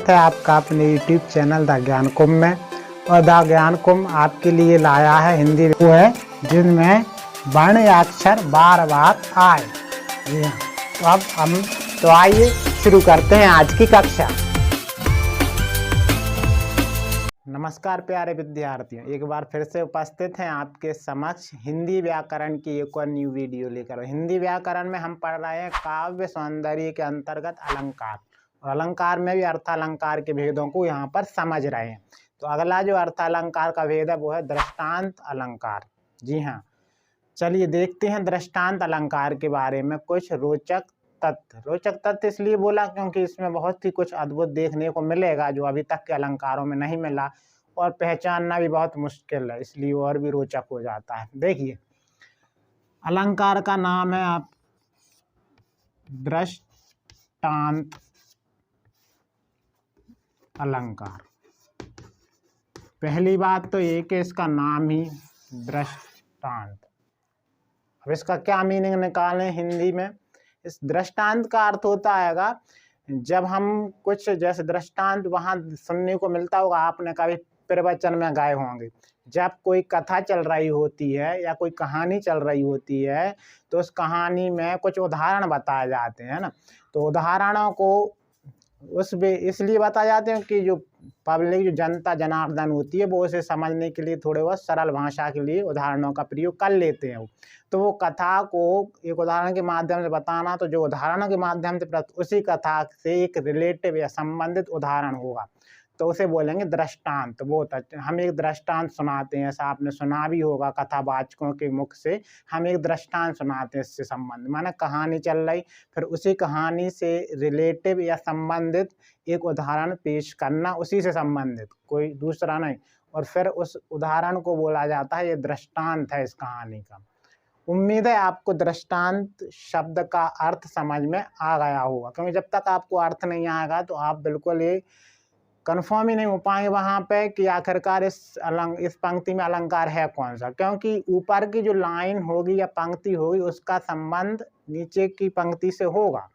स्वागत है आपका अपने YouTube चैनल द ज्ञान कुंभ में। और द ज्ञान कुंभ आपके लिए लाया है हिंदी वो है जिनमें वर्ण या अक्षर बार बार आए। जी हाँ, तो अब हम आइए शुरू करते हैं आज की कक्षा। नमस्कार प्यारे विद्यार्थियों, एक बार फिर से उपस्थित हैं आपके समक्ष हिंदी व्याकरण की एक और न्यू वीडियो लेकर। हिंदी व्याकरण में हम पढ़ रहे हैं काव्य सौंदर्य के अंतर्गत अलंकार, और अलंकार में भी अर्थालंकार के भेदों को यहाँ पर समझ रहे हैं। तो अगला जो अर्थालंकार का भेद है वो है दृष्टांत अलंकार। जी हाँ, चलिए देखते हैं दृष्टांत अलंकार के बारे में कुछ रोचक तथ्य। रोचक तथ्य इसलिए बोला क्योंकि इसमें बहुत ही कुछ अद्भुत देखने को मिलेगा जो अभी तक के अलंकारों में नहीं मिला, और पहचानना भी बहुत मुश्किल है, इसलिए और भी रोचक हो जाता है। देखिए, अलंकार का नाम है आप दृष्टांत अलंकार। पहली बात तो ये कि इसका नाम ही दृष्टांत। अब इसका क्या मीनिंग निकालें हिंदी में। इस दृष्टांत का अर्थ होता है जब हम कुछ जैसे दृष्टांत वहाँ सुनने को मिलता होगा, आपने कभी प्रवचन में गाए होंगे, जब कोई कथा चल रही होती है या कोई कहानी चल रही होती है तो उस कहानी में कुछ उदाहरण बताए जाते हैं ना। तो उदाहरणों को इसलिए बताए जाते हैं कि जो पब्लिक जो जनता जनार्दन होती है वो उसे समझने के लिए थोड़े बहुत सरल भाषा के लिए उदाहरणों का प्रयोग कर लेते हैं। तो वो कथा को एक उदाहरण के माध्यम से बताना, तो जो उदाहरणों के माध्यम से उसी कथा से एक रिलेटिव या संबंधित उदाहरण होगा तो उसे बोलेंगे दृष्टांत। वो हम एक दृष्टांत सुनाते हैं, ऐसा आपने सुना भी होगा कथावाचकों के मुख से, हम एक दृष्टांत सुनाते हैं इससे संबंध, माने कहानी चल रही, फिर उसी कहानी से रिलेटिव या संबंधित एक उदाहरण पेश करना, उसी से संबंधित, कोई दूसरा नहीं, और फिर उस उदाहरण को बोला जाता है ये दृष्टांत है इस कहानी का। उम्मीद है आपको दृष्टांत शब्द का अर्थ समझ में आ गया होगा, क्योंकि जब तक आपको अर्थ नहीं आएगा तो आप बिल्कुल ये कन्फर्म ही नहीं हो पाएंगे वहाँ पे कि आखिरकार इस पंक्ति में अलंकार है कौन सा, क्योंकि ऊपर की जो लाइन होगी या पंक्ति होगी उसका संबंध नीचे की पंक्ति से होगा।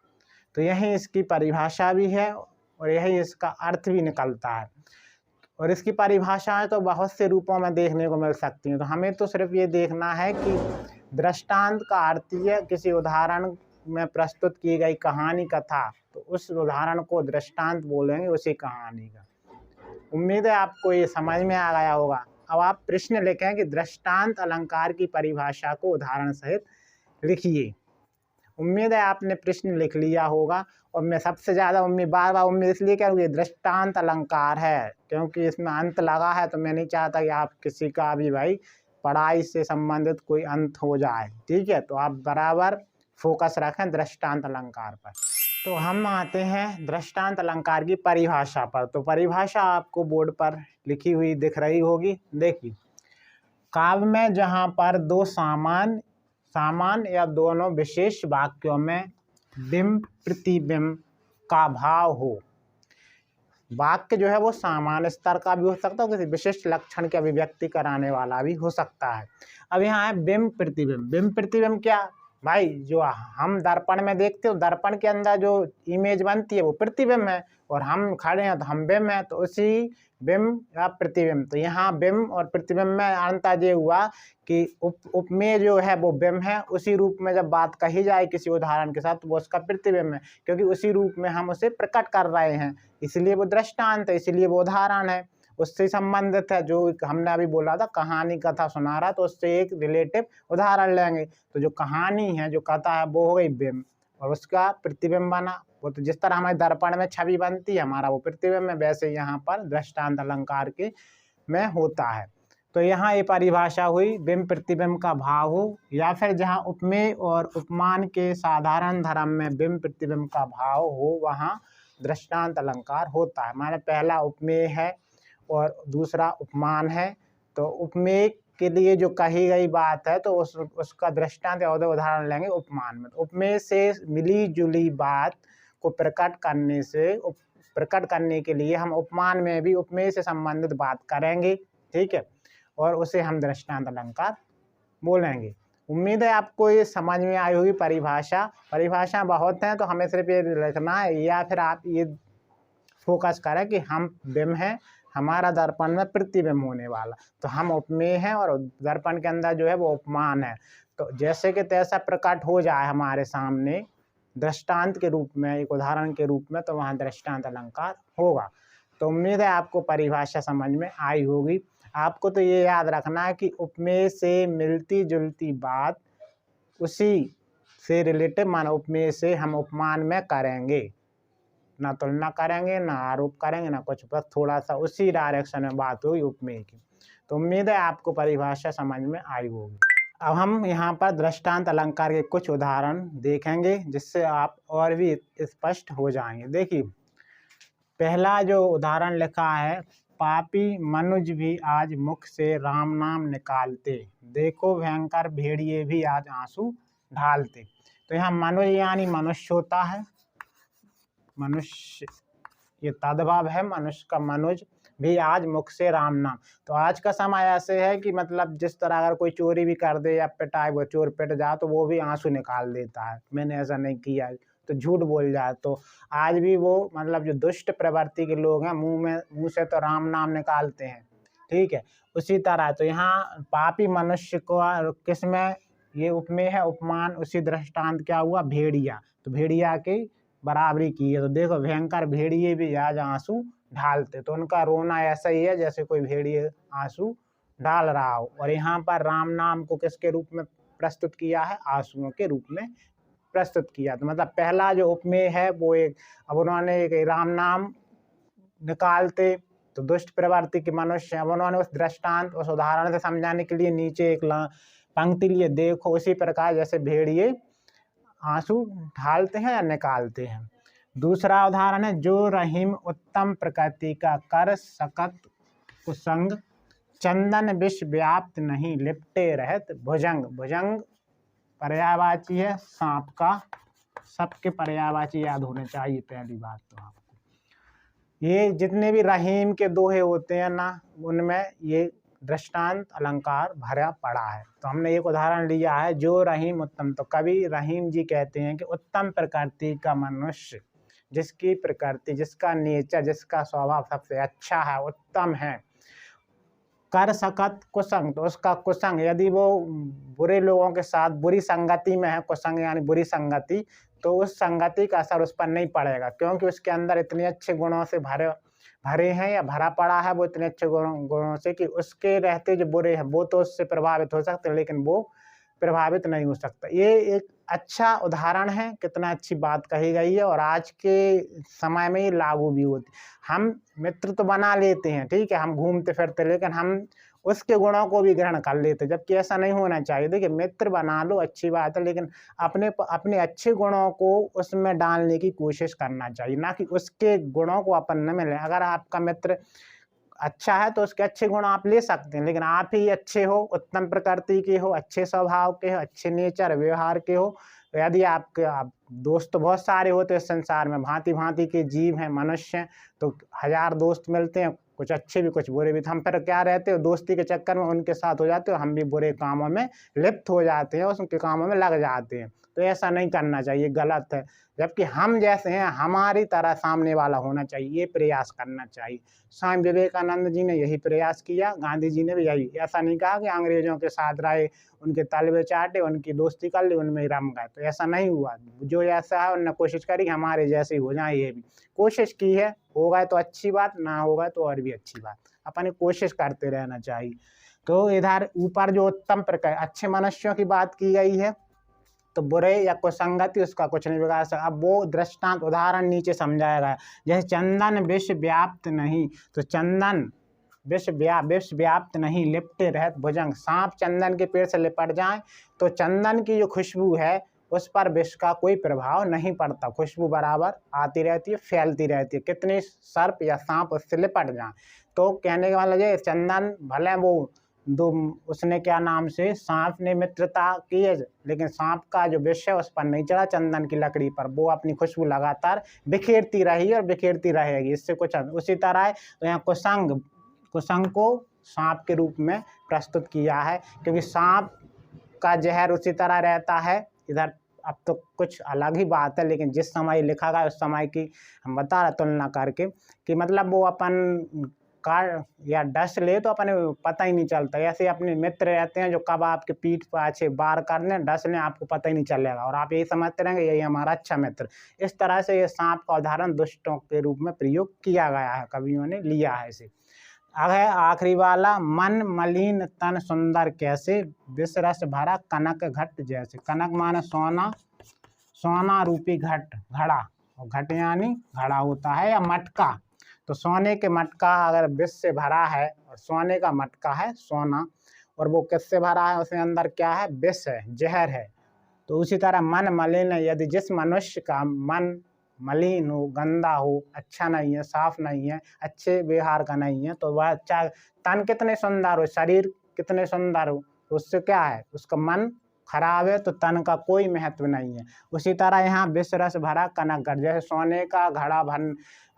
तो यही इसकी परिभाषा भी है और यही इसका अर्थ भी निकलता है। और इसकी परिभाषाएं तो बहुत से रूपों में देखने को मिल सकती हैं। तो हमें तो सिर्फ ये देखना है कि दृष्टांत का अर्थ है किसी उदाहरण में प्रस्तुत की गई कहानी कथा, तो उस उदाहरण को दृष्टांत बोलेंगे उसी कहानी का। उम्मीद है आपको ये समझ में आ गया होगा। अब आप प्रश्न लिखें कि दृष्टांत अलंकार की परिभाषा को उदाहरण सहित लिखिए। उम्मीद है आपने प्रश्न लिख लिया होगा, और मैं सबसे ज़्यादा बार बार उम्मीद इसलिए करूँ ये दृष्टांत अलंकार है क्योंकि इसमें अंत लगा है, तो मैं नहीं चाहता कि आप किसी का भी भाई पढ़ाई से संबंधित कोई अंत हो जाए। ठीक है, तो आप बराबर फोकस रखें दृष्टांत अलंकार पर। तो हम आते हैं दृष्टांत अलंकार की परिभाषा पर। तो परिभाषा आपको बोर्ड पर लिखी हुई दिख रही होगी। देखिए, काव्य में जहाँ पर दो सामान या दोनों विशेष वाक्यों में बिंब प्रतिबिंब का भाव हो, वाक्य जो है वो सामान्य स्तर का भी हो सकता है, किसी विशिष्ट लक्षण की अभिव्यक्ति कराने वाला भी हो सकता है। अब यहाँ है बिंब प्रतिबिंब। बिंब प्रतिबिंब क्या भाई, जो हम दर्पण में देखते हो, दर्पण के अंदर जो इमेज बनती है वो प्रतिबिंब है, और हम खड़े हैं तो हम बिंब हैं, तो उसी बिंब या प्रतिबिंब। तो यहाँ बिंब और प्रतिबिंब में अंतर ये हुआ कि उपमेय जो है वो बिंब है, उसी रूप में जब बात कही जाए किसी उदाहरण के साथ तो वो उसका प्रतिबिंब है, क्योंकि उसी रूप में हम उसे प्रकट कर रहे हैं, इसलिए वो दृष्टांत है, इसलिए वो उदाहरण है, उससे संबंधित है। जो हमने अभी बोला था कहानी कथा सुना रहा, तो उससे एक रिलेटिव उदाहरण लेंगे। तो जो कहानी है, जो कथा है, वो हो गई बिंब, और उसका प्रतिबिंब बना वो। तो जिस तरह हमारे दर्पण में छवि बनती है, हमारा वो प्रतिबिंब है, वैसे यहाँ पर दृष्टांत अलंकार के में होता है। तो यहाँ ये परिभाषा हुई बिंब प्रतिबिंब का भाव हो, या फिर जहाँ उपमेय और उपमान के साधारण धर्म में बिंब प्रतिबिंब का भाव हो वहाँ दृष्टांत अलंकार होता है। माने पहला उपमेय है और दूसरा उपमान है। तो उपमेय के लिए जो कही गई बात है तो उसका दृष्टांत या उदाहरण लेंगे उपमान में। उपमेय से मिली जुली बात को प्रकट करने के लिए हम उपमान में भी उपमेय से संबंधित बात करेंगे। ठीक है, और उसे हम दृष्टांत अलंकार बोलेंगे। उम्मीद है आपको ये समझ में आई होगी परिभाषा बहुत हैं, तो हमें सिर्फ ये लिखना है, या फिर आप ये फोकस करें कि हम बिंब हैं, हमारा दर्पण में प्रतिबिंब होने वाला, तो हम उपमेय हैं और दर्पण के अंदर जो है वो उपमान है। तो जैसे कि तैसा प्रकट हो जाए हमारे सामने दृष्टांत के रूप में, एक उदाहरण के रूप में, तो वहाँ दृष्टांत अलंकार होगा। तो उम्मीद है आपको परिभाषा समझ में आई होगी। आपको तो ये याद रखना है कि उपमेय से मिलती जुलती बात उसी से रिलेटिव माना उपमेय से हम उपमान में करेंगे, ना तुलना करेंगे, ना आरोप करेंगे, ना कुछ, बस थोड़ा सा उसी डायरेक्शन में बात होगी उपमेय की। तो उम्मीद है आपको परिभाषा समझ में आई होगी। अब हम यहाँ पर दृष्टांत अलंकार के कुछ उदाहरण देखेंगे जिससे आप और भी स्पष्ट हो जाएंगे। देखिए, पहला जो उदाहरण लिखा है, पापी मनुज भी आज मुख से राम नाम निकालते, देखो भयंकर भेड़िए भी आज आंसू ढालते। तो यहाँ मनुज यानी मनुष्य होता है, मनुष्य ये तद्भव है, मनुष्य का मनुज भी आज मुख से राम नाम। तो आज का समय ऐसे है कि मतलब जिस तरह अगर कोई चोरी भी कर दे या पिटाए, वो चोर पिट जाए तो वो भी आंसू निकाल देता है, मैंने ऐसा नहीं किया, तो झूठ बोल जाए। तो आज भी वो मतलब जो दुष्ट प्रवृत्ति के लोग हैं मुंह से तो राम नाम निकालते हैं, ठीक है। उसी तरह तो यहाँ पापी मनुष्य को किसमें ये उपमेय है, उपमान, उसी दृष्टांत क्या हुआ, भेड़िया, तो भेड़िया की बराबरी की है। तो देखो भयंकर भेड़िए भी आज आंसू ढालते, तो उनका रोना ऐसा ही है जैसे कोई भेड़िए आंसू डाल रहा हो। और यहाँ पर राम नाम को किसके रूप में प्रस्तुत किया है, आंसुओं के रूप में प्रस्तुत किया। तो मतलब पहला जो उपमेय है वो एक, अब उन्होंने एक राम नाम निकालते तो दुष्ट प्रवृत्ति के मनुष्य, अब उन्होंने उस दृष्टांत, उस उदाहरण से समझाने के लिए नीचे एक पंक्ति लिए, देखो उसी प्रकार जैसे भेड़िए आंसू ढालते हैं या निकालते हैं। दूसरा उदाहरण है, जो रहीम उत्तम प्रकृति का कर सकत कुसंग, चंदन विष व्याप्त नहीं लिपटे रहत भुजंग। भुजंग पर्यायवाची है सांप का, सबके पर्यायवाची याद होने चाहिए पहली बात तो आपको। ये जितने भी रहीम के दोहे होते हैं ना, उनमें ये दृष्टांत अलंकार भरा पड़ा है। तो हमने एक उदाहरण लिया है, जो रहीम उत्तम, तो कवि रहीम जी कहते हैं कि उत्तम प्रकृति का मनुष्य, जिसकी प्रकृति, जिसका नेचर, जिसका स्वभाव सबसे अच्छा है, उत्तम है, कर सकत कुसंग, तो उसका कुसंग, यदि वो बुरे लोगों के साथ बुरी संगति में है, कुसंग यानी बुरी संगति, तो उस संगति का असर उस पर नहीं पड़ेगा, क्योंकि उसके अंदर इतने अच्छे गुणों से भरे हैं या भरा पड़ा है, वो इतने अच्छे गुणों से कि उसके रहते जो बुरे हैं वो तो उससे प्रभावित हो सकते हैं, लेकिन वो प्रभावित नहीं हो सकता। ये एक अच्छा उदाहरण है, कितना अच्छी बात कही गई है, और आज के समय में ये लागू भी होती। हम मित्र तो बना लेते हैं, ठीक है, हम घूमते फिरते, लेकिन हम उसके गुणों को भी ग्रहण कर लेते, जबकि ऐसा नहीं होना चाहिए। देखिए, मित्र बना लो अच्छी बात है, लेकिन अपने अच्छे गुणों को उसमें डालने की कोशिश करना चाहिए, ना कि उसके गुणों को अपन न मिले। अगर आपका मित्र अच्छा है तो उसके अच्छे गुण आप ले सकते हैं, लेकिन आप ही अच्छे हो, उत्तम प्रकृति के हो, अच्छे स्वभाव के हो, अच्छे नेचर व्यवहार के हो, तो यदि आपके दोस्त तो बहुत सारे होते हैं इस संसार में, भांति भांति के जीव हैं, मनुष्य हैं, तो 1000 दोस्त मिलते हैं, कुछ अच्छे भी कुछ बुरे भी, तो हम फिर क्या रहते हो, दोस्ती के चक्कर में उनके साथ हो जाते हो, हम भी बुरे कामों में लिप्त हो जाते हैं, उसके कामों में लग जाते हैं। तो ऐसा नहीं करना चाहिए, गलत है। जबकि हम जैसे हैं, हमारी तरह सामने वाला होना चाहिए, ये प्रयास करना चाहिए। स्वामी विवेकानंद जी ने यही प्रयास किया, गांधी जी ने भी यही, ऐसा नहीं कहा कि अंग्रेजों के साथ रहे, उनके तलवे चाटे, उनकी दोस्ती कर ली, उनमें ही रम गए, तो ऐसा नहीं हुआ। जो ऐसा है उन्होंने कोशिश करी हमारे जैसे ही हो जाए, ये भी कोशिश की है, हो गए तो अच्छी बात, ना होगा तो और भी अच्छी बात, अपनी कोशिश करते रहना चाहिए। तो इधर ऊपर जो उत्तम प्रकार अच्छे मनुष्यों की बात की गई है, तो बुरे या कुसंगति उसका कुछ नहीं बिगाड़ सकता। अब वो दृष्टांत उदाहरण नीचे समझाया गया, जैसे चंदन विष व्याप्त नहीं, तो चंदन विष व्याप्त नहीं लिपटे रहत भुजंग, सांप चंदन के पेड़ से लिपट जाए तो चंदन की जो खुशबू है उस पर विष का कोई प्रभाव नहीं पड़ता, खुशबू बराबर आती रहती है, फैलती रहती है, कितने सर्प या सांप उससे लिपट जाए। तो कहने का मतलब ये, चंदन भले वो दो, उसने क्या नाम से सांप ने मित्रता की है, लेकिन सांप का जो विष है उस पर नहीं चढ़ा, चंदन की लकड़ी पर, वो अपनी खुशबू लगातार बिखेरती रही और बिखेरती रहेगी, इससे कुछ। उसी तरह है तो यहाँ कुसंग को सांप के रूप में प्रस्तुत किया है, क्योंकि सांप का जहर उसी तरह रहता है, इधर अब तो कुछ अलग ही बात है, लेकिन जिस समय लिखा गया उस समय की हम बता रहे तुलना करके कि मतलब वो अपन कार या डस्ट ले तो अपने पता ही नहीं चलता। ऐसे अपने मित्र रहते हैं जो कब आपके पीठ पाछे वार कर लें, डस लें, आपको पता ही नहीं चलेगा और आप यही समझते रहेंगे यही हमारा अच्छा मित्र। इस तरह से ये सांप का उदाहरण दुष्टों के रूप में प्रयोग किया गया है, कवियों ने लिया है इसे। अब है आखिरी वाला, मन मलिन तन सुंदर कैसे, विष रस भरा कनक घट जैसे। कनक माने सोना, सोना रूपी घट, घड़ा, और घट यानी घड़ा होता है या मटका। तो सोने के मटका अगर विष से भरा है और सोने का मटका है सोना, और वो किससे भरा है, उसके अंदर क्या है, विष है, जहर है। तो उसी तरह मन मलिन है, यदि जिस मनुष्य का मन मलिन हो, गंदा हो, अच्छा नहीं है, साफ नहीं है, अच्छे व्यवहार का नहीं है, तो वह चाहे तन कितने सुंदर हो, शरीर कितने सुंदर हो, तो उससे क्या है, उसका मन खराब है तो तन का कोई महत्व नहीं है। उसी तरह यहाँ विष रस भरा कनक घट, जैसे सोने का घड़ा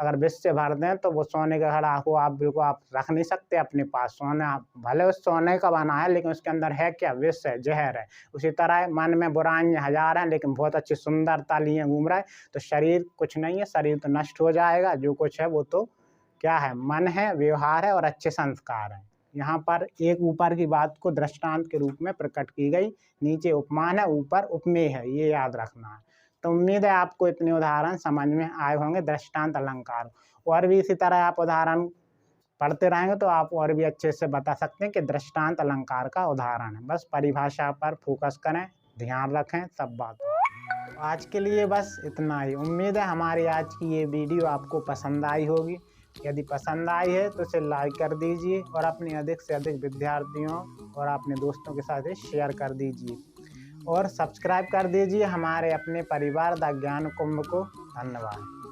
अगर विष से भर दें तो वो सोने का घड़ा को आप बिल्कुल आप रख नहीं सकते अपने पास। सोना भले उस सोने का बना है लेकिन उसके अंदर है क्या, विष है, जहर है। उसी तरह मन में बुराइयां हजार हैं लेकिन बहुत अच्छी सुंदरता लिए घूम रहा है, तो शरीर कुछ नहीं है, शरीर तो नष्ट हो जाएगा, जो कुछ है वो तो क्या है, मन है, व्यवहार है और अच्छे संस्कार हैं। यहाँ पर एक ऊपर की बात को दृष्टांत के रूप में प्रकट की गई, नीचे उपमान है, ऊपर उपमेय है, ये याद रखना है। तो उम्मीद है आपको इतने उदाहरण समझ में आए होंगे दृष्टांत अलंकार। और भी इसी तरह आप उदाहरण पढ़ते रहेंगे तो आप और भी अच्छे से बता सकते हैं कि दृष्टांत अलंकार का उदाहरण है। बस परिभाषा पर फोकस करें, ध्यान रखें सब बातों। आज के लिए बस इतना ही। उम्मीद है हमारी आज की ये वीडियो आपको पसंद आई होगी। यदि पसंद आई है तो इसे लाइक कर दीजिए और अपने अधिक से अधिक विद्यार्थियों और अपने दोस्तों के साथ शेयर कर दीजिए और सब्सक्राइब कर दीजिए हमारे अपने परिवार द ज्ञान कुंभ को। धन्यवाद।